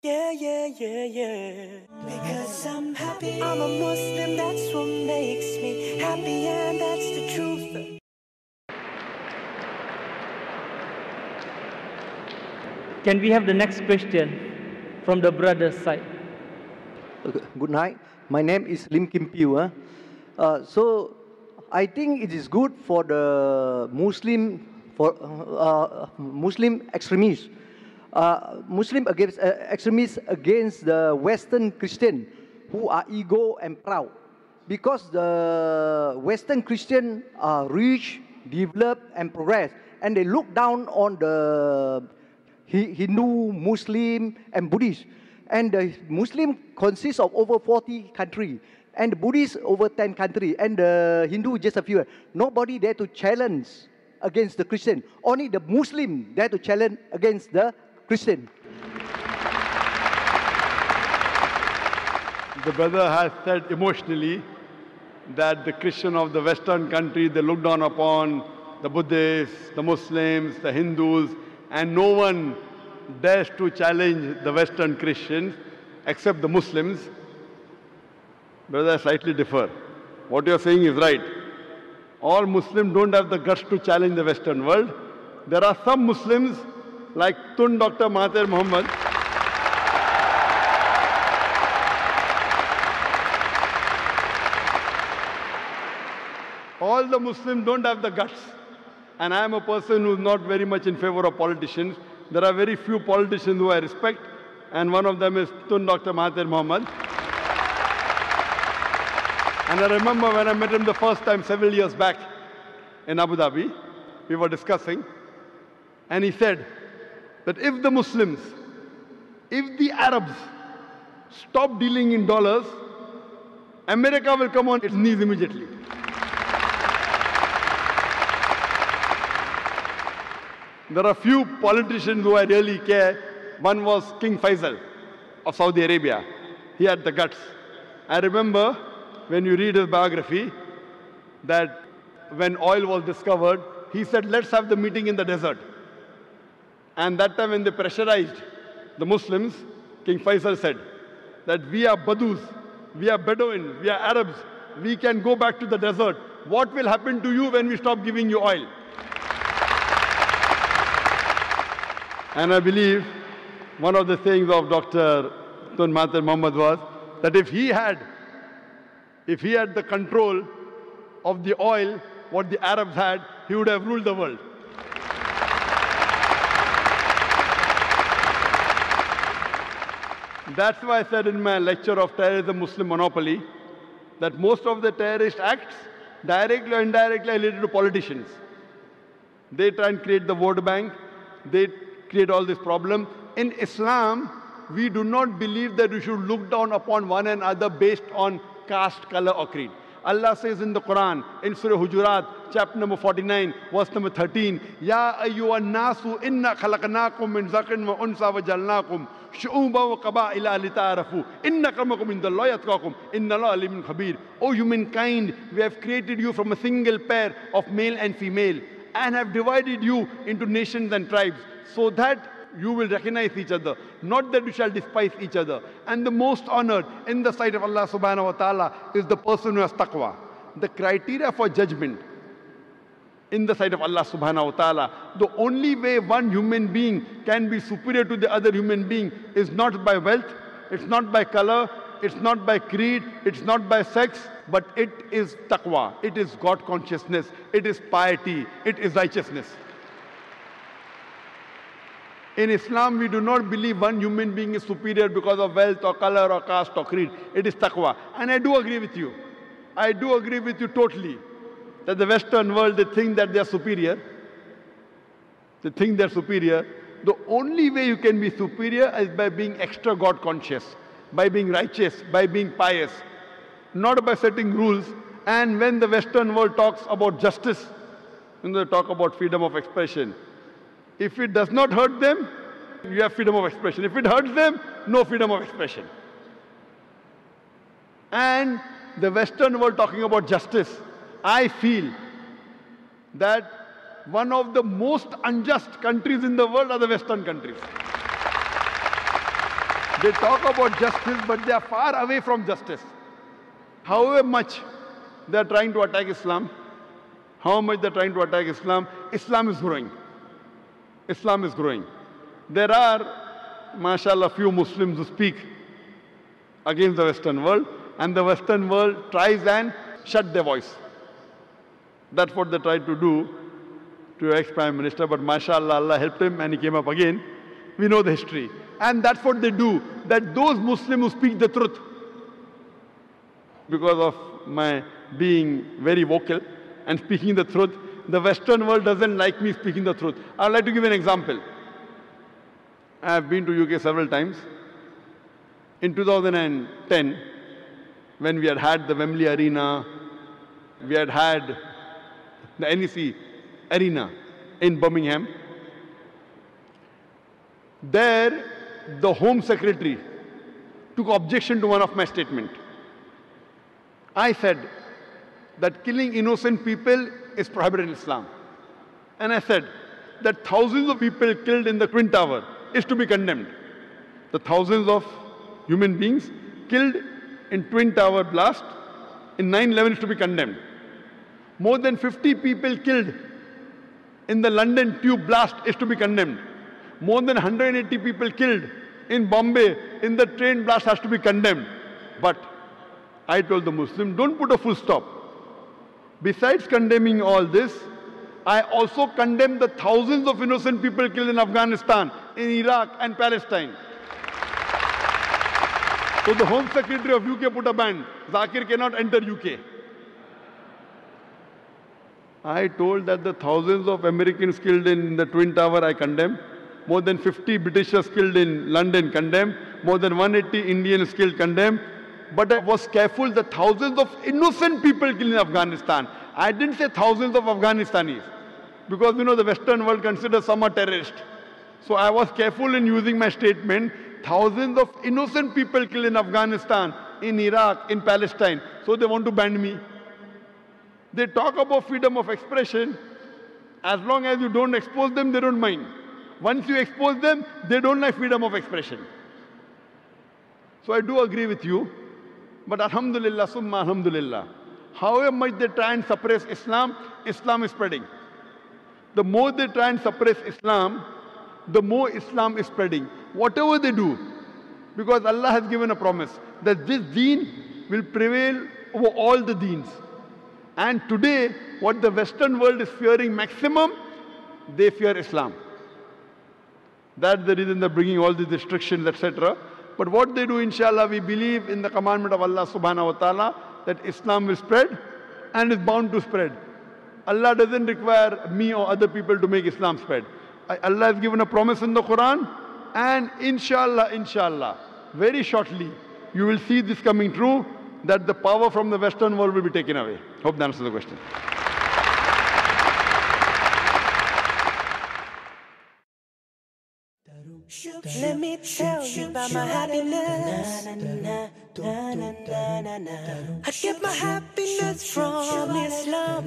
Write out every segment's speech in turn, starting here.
Yeah, yeah, yeah, yeah. Because I'm happy. I'm a Muslim, that's what makes me happy, and that's the truth. Can we have the next question from the brother's side? Good night. My name is Lim Kim Piu. So I think it is good for the Muslim extremists, Muslim against extremists against the Western Christian who are ego and proud, because the Western Christian are rich, developed, and progress, and they look down on the Hindu, Muslim, and Buddhist. And the Muslim consists of over 40 countries, and the Buddhist over 10 countries, and the Hindu just a few. Nobody dare to challenge against the Christian. Only the Muslim dare to challenge against the Christian. The brother has said emotionally that the Christian of the Western country, they look down upon the Buddhists, the Muslims, the Hindus, and no one dares to challenge the Western Christians except the Muslims. Brother, I slightly differ. What you're saying is right. All Muslims don't have the guts to challenge the Western world. There are some Muslims like Tun Dr. Mahathir Mohamad, all the Muslims don't have the guts. And I am a person who is not very much in favor of politicians. There are very few politicians who I respect, and one of them is Tun Dr. Mahathir Mohamad. And I remember when I met him the first time several years back in Abu Dhabi, we were discussing, and he said that if the Muslims, if the Arabs stop dealing in dollars, America will come on its knees immediately. There are few politicians who I really care. One was King Faisal of Saudi Arabia. He had the guts. I remember when you read his biography that when oil was discovered, he said, let's have the meeting in the desert. And that time when they pressurized the Muslims, King Faisal said that we are Badus, we are Bedouin, we are Arabs, we can go back to the desert. What will happen to you when we stop giving you oil? And I believe one of the sayings of Dr. Tun Mahathir Mohamad was that if he had the control of the oil, what the Arabs had, he would have ruled the world. That's why I said in my lecture of terrorism, Muslim monopoly, that most of the terrorist acts, directly or indirectly, are related to politicians. They try and create the vote bank. They create all this problem. In Islam, we do not believe that we should look down upon one another based on caste, color, or creed. Allah says in the Quran, in Surah Hujurat, chapter number 49, verse number 13, Ya ayyuhan nasu inna khalaqnakum min zakarin wa unsa wa jalnakum shu'uban wa qaba'ila lita'arafu inna akramakum indallahi atqakum inna Allaha alimun khabir. O humankind, we have created you from a single pair of male and female and have divided you into nations and tribes, so that you will recognize each other, not that you shall despise each other. And the most honored in the sight of Allah subhanahu wa ta'ala is the person who has taqwa. The criteria for judgment in the sight of Allah subhanahu wa ta'ala, the only way one human being can be superior to the other human being is not by wealth, it's not by color, it's not by creed, it's not by sex, but it is taqwa, it is God consciousness, it is piety, it is righteousness. In Islam, we do not believe one human being is superior because of wealth or color or caste or creed. It is taqwa. And I do agree with you. I do agree with you totally that the Western world, they think that they are superior. They think they're superior. The only way you can be superior is by being extra God conscious, by being righteous, by being pious, not by setting rules. And when the Western world talks about justice, when they talk about freedom of expression, if it does not hurt them, you have freedom of expression. If it hurts them, no freedom of expression. And the Western world talking about justice, I feel that one of the most unjust countries in the world are the Western countries. They talk about justice, but they are far away from justice. However much they are trying to attack Islam, Islam is growing. Islam is growing. There are, mashallah, few Muslims who speak against the Western world, and the Western world tries and shut their voice. That's what they tried to do to your ex-Prime Minister, but mashallah, Allah helped him and he came up again. We know the history. And that's what they do, that those Muslims who speak the truth, because of my being very vocal and speaking the truth, the Western world doesn't like me speaking the truth. I'd like to give an example. I have been to UK several times. In 2010, when we had the Wembley Arena, we had the NEC Arena in Birmingham. There, the Home Secretary took objection to one of my statements. I said that killing innocent people is prohibited in Islam. And I said that thousands of people killed in the Twin Tower is to be condemned. The thousands of human beings killed in Twin Tower blast in 9/11 is to be condemned. More than 50 people killed in the London tube blast is to be condemned. More than 180 people killed in Bombay in the train blast has to be condemned. But I told the Muslim, don't put a full stop. Besides condemning all this, I also condemn the thousands of innocent people killed in Afghanistan, in Iraq and Palestine. So the Home Secretary of UK put a ban. Zakir cannot enter UK. I told that the thousands of Americans killed in the Twin Tower I condemn. More than 50 Britishers killed in London condemn. More than 180 Indians killed condemn. But I was careful that thousands of innocent people killed in Afghanistan. I didn't say thousands of Afghanistanis. Because you know the Western world considers some are terrorists. So I was careful in using my statement. Thousands of innocent people killed in Afghanistan, in Iraq, in Palestine. So they want to ban me. They talk about freedom of expression. As long as you don't expose them, they don't mind. Once you expose them, they don't like freedom of expression. So I do agree with you. But alhamdulillah, summa alhamdulillah. However much they try and suppress Islam, Islam is spreading. The more they try and suppress Islam, the more Islam is spreading. Whatever they do, because Allah has given a promise that this deen will prevail over all the deens. And today, what the Western world is fearing maximum, they fear Islam. That's the reason they're bringing all these restrictions, etc. But what they do, inshallah, we believe in the commandment of Allah subhanahu wa ta'ala that Islam will spread and is bound to spread. Allah doesn't require me or other people to make Islam spread. Allah has given a promise in the Quran, and inshallah, very shortly, you will see this coming true, that the power from the Western world will be taken away. Hope that answers the question. Let me tell you about my happiness. I get my happiness from Islam.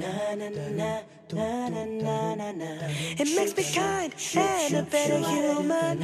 It makes me kind and a better human.